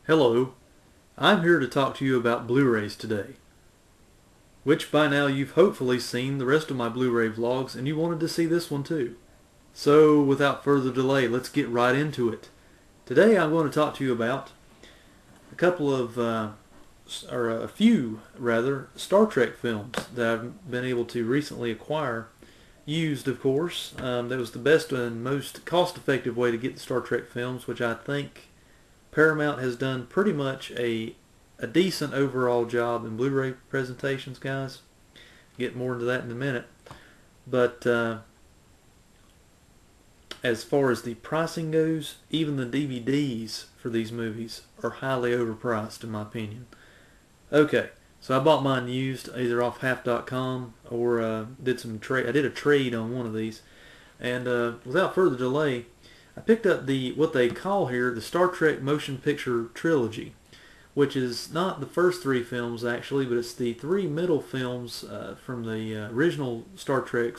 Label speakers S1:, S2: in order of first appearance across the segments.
S1: Hello, I'm here to talk to you about Blu-rays today, which by now you've hopefully seen the rest of my Blu-ray vlogs and you wanted to see this one too. So without further delay, let's get right into it. Today I'm going to talk to you about a couple of, or a few rather, Star Trek films that I've been able to recently acquire. Used, of course. That was the best and most cost-effective way to get the Star Trek films, which I think Paramount has done pretty much a decent overall job in Blu-ray presentations, guys. Get more into that in a minute. But as far as the pricing goes, even the DVDs for these movies are highly overpriced in my opinion. Okay, so I bought mine used either off half.com or did some trade. I did a trade on one of these, and without further delay, I picked up what they call here the Star Trek Motion Picture Trilogy, which is not the first three films actually, but it's the three middle films from the original Star Trek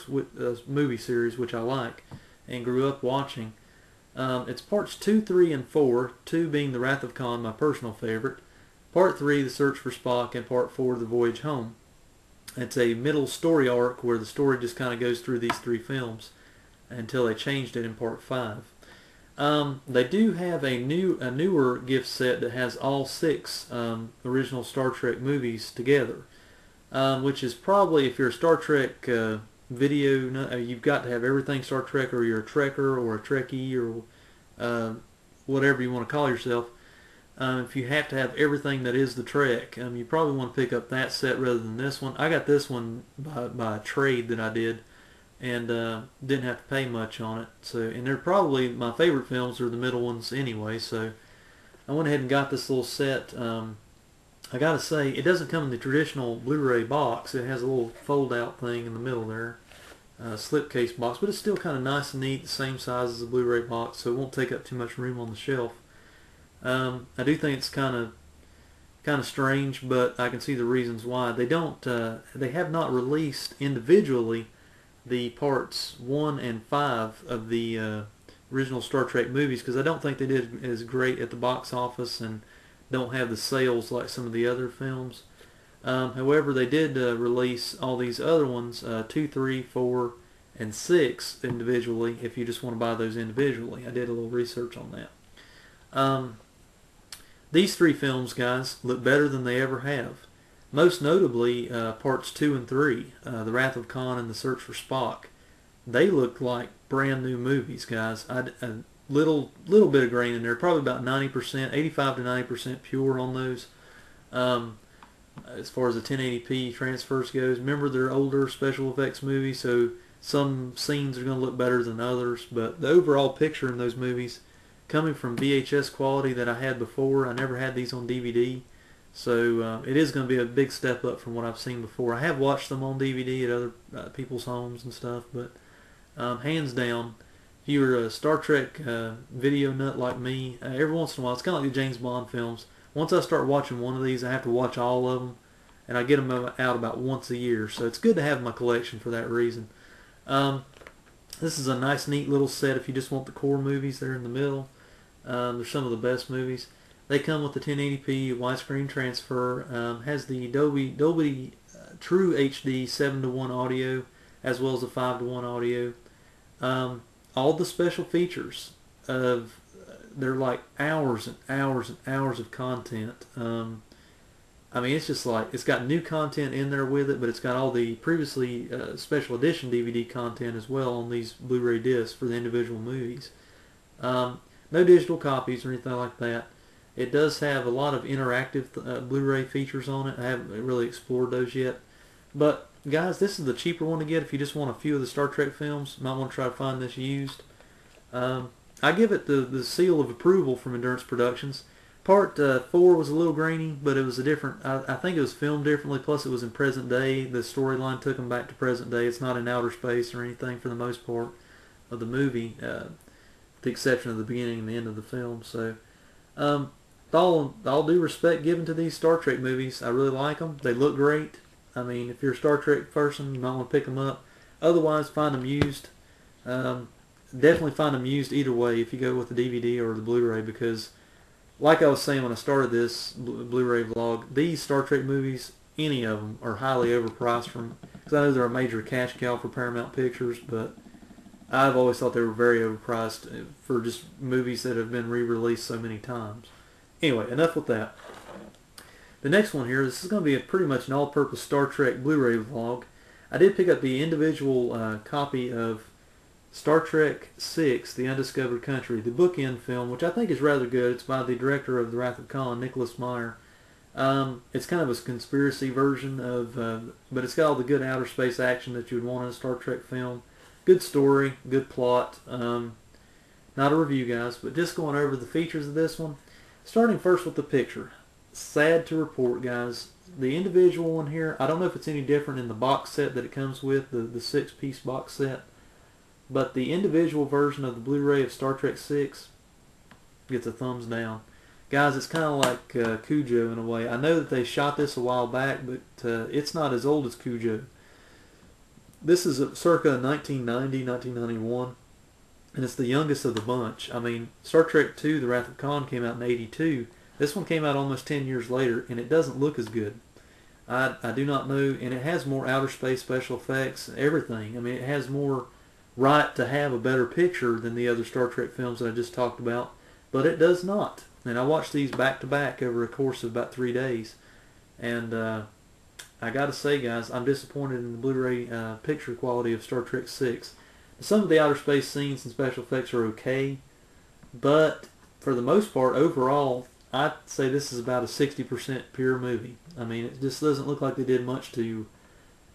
S1: movie series, which I like and grew up watching. It's parts 2, 3, and 4, 2 being The Wrath of Khan, my personal favorite, part 3, The Search for Spock, and part 4, The Voyage Home. It's a middle story arc where the story just kind of goes through these three films until they changed it in part 5. They do have a newer gift set that has all 6 original Star Trek movies together, which is probably, if you're a Star Trek video, you've got to have everything Star Trek, or you're a Trekker or a Trekkie or whatever you want to call yourself. If you have to have everything that is the Trek, you probably want to pick up that set rather than this one. I got this one by a trade that I did, and didn't have to pay much on it. So, and they're probably my favorite films are the middle ones anyway. So I went ahead and got this little set. I gotta say, it doesn't come in the traditional Blu-ray box. It has a little fold-out thing in the middle there, slipcase box, but it's still kind of nice and neat, the same size as the Blu-ray box, so it won't take up too much room on the shelf. I do think it's kind of strange, but I can see the reasons why. They have not released individually the parts 1 and 5 of the original Star Trek movies, because I don't think they did as great at the box office and don't have the sales like some of the other films. However, they did release all these other ones, 2, 3, 4, and 6 individually, if you just want to buy those individually. I did a little research on that. These 3 films, guys, look better than they ever have. Most notably, parts 2 and 3, The Wrath of Khan and The Search for Spock. They look like brand new movies, guys. A little bit of grain in there, probably about 90%, 85 to 90% pure on those. As far as the 1080p transfers goes, remember they're older special effects movies, so some scenes are going to look better than others, but the overall picture in those movies, coming from VHS quality that I had before, I never had these on DVD. So it is going to be a big step up from what I've seen before. I have watched them on DVD at other people's homes and stuff, but hands down, if you're a Star Trek video nut like me, every once in a while, it's kind of like the James Bond films. Once I start watching one of these, I have to watch all of them, and I get them out about once a year. So it's good to have my collection for that reason. This is a nice, neat little set if you just want the core movies. They're in the middle. They're some of the best movies. They come with the 1080p widescreen transfer, has the Dolby True HD 7:1 audio, as well as the 5:1 audio. All the special features they're like hours and hours and hours of content. I mean, it's just like, it's got new content in there with it, but it's got all the previously special edition DVD content as well on these Blu-ray discs for the individual movies. No digital copies or anything like that. It does have a lot of interactive Blu-ray features on it. I haven't really explored those yet. But guys, this is the cheaper one to get if you just want a few of the Star Trek films. You might want to try to find this used. I give it the seal of approval from Endurance Productions. Part 4 was a little grainy, but it was a different, I think it was filmed differently, plus it was in present day. The storyline took them back to present day. It's not in outer space or anything for the most part of the movie, with the exception of the beginning and the end of the film. So, all due respect given to these Star Trek movies, I really like them. They look great. I mean, if you're a Star Trek person, you might want to pick them up. Otherwise, find them used. Definitely find them used either way if you go with the DVD or the Blu-ray, because like I was saying when I started this Blu-ray vlog, these Star Trek movies, any of them, are highly overpriced from, because I know they're a major cash cow for Paramount Pictures, but I've always thought they were very overpriced for just movies that have been re-released so many times. Anyway, enough with that. The next one here, this is going to be pretty much an all-purpose Star Trek Blu-ray vlog. I did pick up the individual copy of Star Trek VI, The Undiscovered Country, the bookend film, which I think is rather good. It's by the director of The Wrath of Khan, Nicholas Meyer. It's kind of a conspiracy version of, but it's got all the good outer space action that you would want in a Star Trek film. Good story, good plot. Not a review, guys, but just going over the features of this one. Starting first with the picture. Sad to report, guys, the individual one here, I don't know if it's any different in the box set that it comes with, the 6-piece box set, but the individual version of the Blu-ray of Star Trek VI gets a thumbs down. Guys, it's kind of like Cujo in a way. I know that they shot this a while back, but it's not as old as Cujo. This is circa 1990, 1991, and it's the youngest of the bunch. I mean, Star Trek II, The Wrath of Khan came out in '82. This one came out almost 10 years later, and it doesn't look as good. I do not know, and it has more outer space special effects, everything. I mean, it has more right to have a better picture than the other Star Trek films that I just talked about, but it does not. And I watched these back to back over a course of about 3 days, and I gotta say, guys, I'm disappointed in the Blu-ray picture quality of Star Trek VI. Some of the outer space scenes and special effects are okay, but for the most part, overall, I'd say this is about a 60% pure movie. I mean, it just doesn't look like they did much to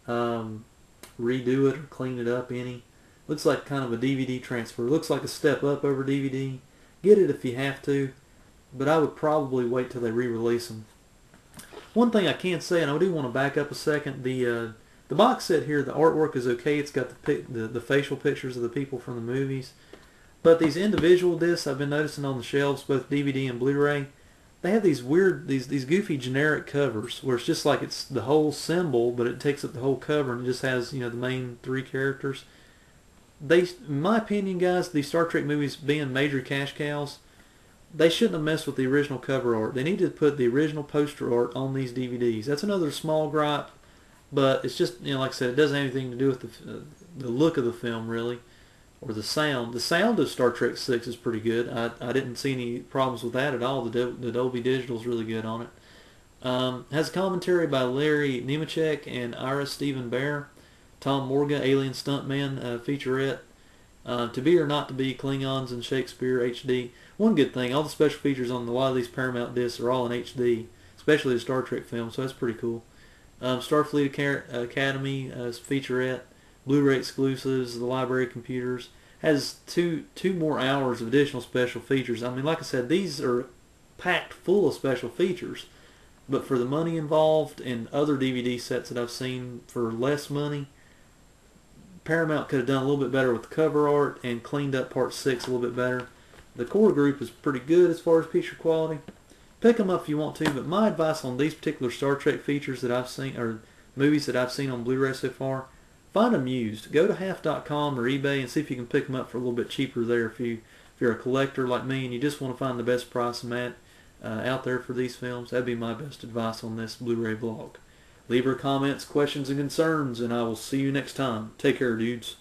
S1: redo it or clean it up any. Looks like kind of a DVD transfer. Looks like a step up over DVD. Get it if you have to, but I would probably wait till they re-release them. One thing I can say, and I do want to back up a second, the box set here, the artwork is okay. It's got the facial pictures of the people from the movies. But these individual discs I've been noticing on the shelves, both DVD and Blu-ray, they have these weird, these goofy generic covers where it's just like it's the whole symbol, but it takes up the whole cover and it just has, the main 3 characters. In my opinion, guys, these Star Trek movies being major cash cows, they shouldn't have messed with the original cover art. They needed to put the original poster art on these DVDs. That's another small gripe, but it's just, like I said, it doesn't have anything to do with the look of the film, really, or the sound. The sound of Star Trek VI is pretty good. I didn't see any problems with that at all. The Dolby Digital is really good on it. Has commentary by Larry Nemechek and Ira Stephen Bear. Tom Morga, Alien Stuntman featurette. To Be or Not to Be, Klingons and Shakespeare HD. One good thing, all the special features on a lot of these Paramount discs are all in HD, especially the Star Trek films, so that's pretty cool. Starfleet Academy featurette, Blu-ray exclusives, the library computers. Has two more hours of additional special features. I mean, like I said, these are packed full of special features, but for the money involved and other DVD sets that I've seen for less money, Paramount could have done a little bit better with the cover art and cleaned up Part 6 a little bit better. The core group is pretty good as far as picture quality. Pick them up if you want to, but my advice on these particular Star Trek features that I've seen, or movies that I've seen on Blu-ray so far, find them used. Go to half.com or eBay and see if you can pick them up for a little bit cheaper there if you're a collector like me and you just want to find the best price out there for these films. That'd be my best advice on this Blu-ray vlog. Leave your comments, questions, and concerns, and I will see you next time. Take care, dudes.